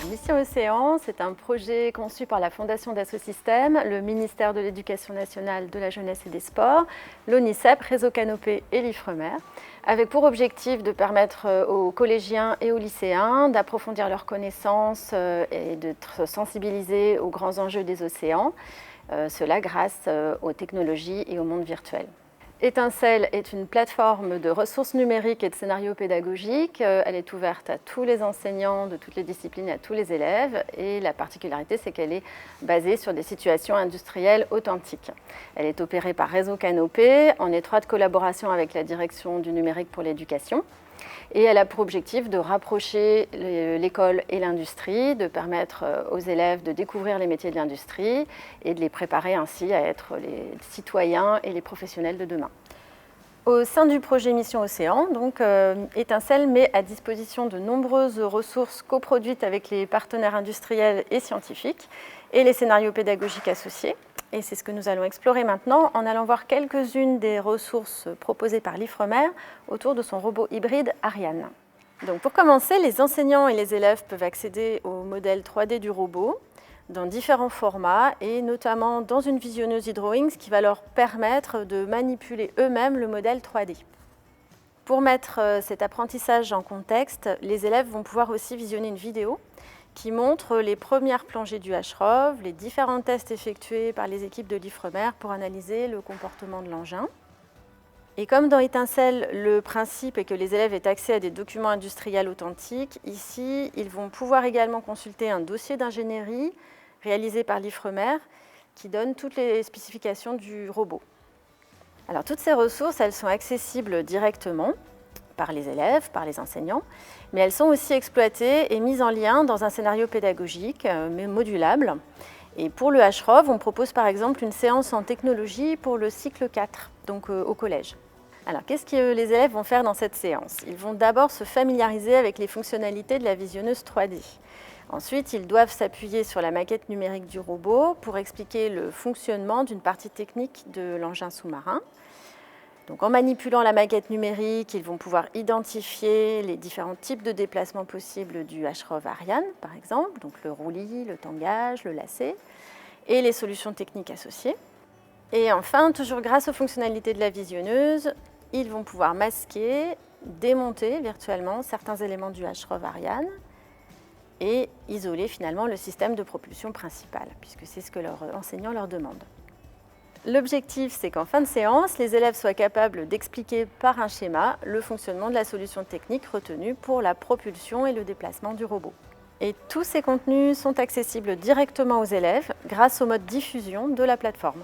Mission Océan, c'est un projet conçu par la Fondation Dassault Systèmes, le ministère de l'Éducation nationale, de la jeunesse et des sports, l'ONICEP, Réseau Canopé et l'Ifremer, avec pour objectif de permettre aux collégiens et aux lycéens d'approfondir leurs connaissances et d'être sensibilisés aux grands enjeux des océans, cela grâce aux technologies et au monde virtuel. Étincelle est une plateforme de ressources numériques et de scénarios pédagogiques. Elle est ouverte à tous les enseignants de toutes les disciplines et à tous les élèves. Et la particularité, c'est qu'elle est basée sur des situations industrielles authentiques. Elle est opérée par Réseau Canopé, en étroite collaboration avec la Direction du numérique pour l'éducation. Et elle a pour objectif de rapprocher l'école et l'industrie, de permettre aux élèves de découvrir les métiers de l'industrie et de les préparer ainsi à être les citoyens et les professionnels de demain. Au sein du projet Mission Océan, Étincelle met à disposition de nombreuses ressources coproduites avec les partenaires industriels et scientifiques et les scénarios pédagogiques associés. Et c'est ce que nous allons explorer maintenant en allant voir quelques-unes des ressources proposées par l'Ifremer autour de son robot hybride Ariane. Donc pour commencer, les enseignants et les élèves peuvent accéder au modèle 3D du robot dans différents formats et notamment dans une visionneuse e-drawing, ce qui va leur permettre de manipuler eux-mêmes le modèle 3D. Pour mettre cet apprentissage en contexte, les élèves vont pouvoir aussi visionner une vidéo qui montre les premières plongées du HROV, les différents tests effectués par les équipes de l'Ifremer pour analyser le comportement de l'engin. Et comme dans Étincelle, le principe est que les élèves aient accès à des documents industriels authentiques, ici, ils vont pouvoir également consulter un dossier d'ingénierie réalisé par l'Ifremer qui donne toutes les spécifications du robot. Alors, toutes ces ressources, elles sont accessibles directement par les élèves, par les enseignants, mais elles sont aussi exploitées et mises en lien dans un scénario pédagogique, mais modulable. Et pour le HROV, on propose par exemple une séance en technologie pour le cycle 4, donc au collège. Alors, qu'est-ce que les élèves vont faire dans cette séance? Ils vont d'abord se familiariser avec les fonctionnalités de la visionneuse 3D. Ensuite, ils doivent s'appuyer sur la maquette numérique du robot pour expliquer le fonctionnement d'une partie technique de l'engin sous-marin. Donc, en manipulant la maquette numérique, ils vont pouvoir identifier les différents types de déplacements possibles du HROV Ariane, par exemple, donc le roulis, le tangage, le lacet, et les solutions techniques associées. Et enfin, toujours grâce aux fonctionnalités de la visionneuse, ils vont pouvoir masquer, démonter virtuellement certains éléments du HROV Ariane et isoler finalement le système de propulsion principal, puisque c'est ce que leur enseignant leur demande. L'objectif, c'est qu'en fin de séance, les élèves soient capables d'expliquer par un schéma le fonctionnement de la solution technique retenue pour la propulsion et le déplacement du robot. Et tous ces contenus sont accessibles directement aux élèves grâce au mode diffusion de la plateforme.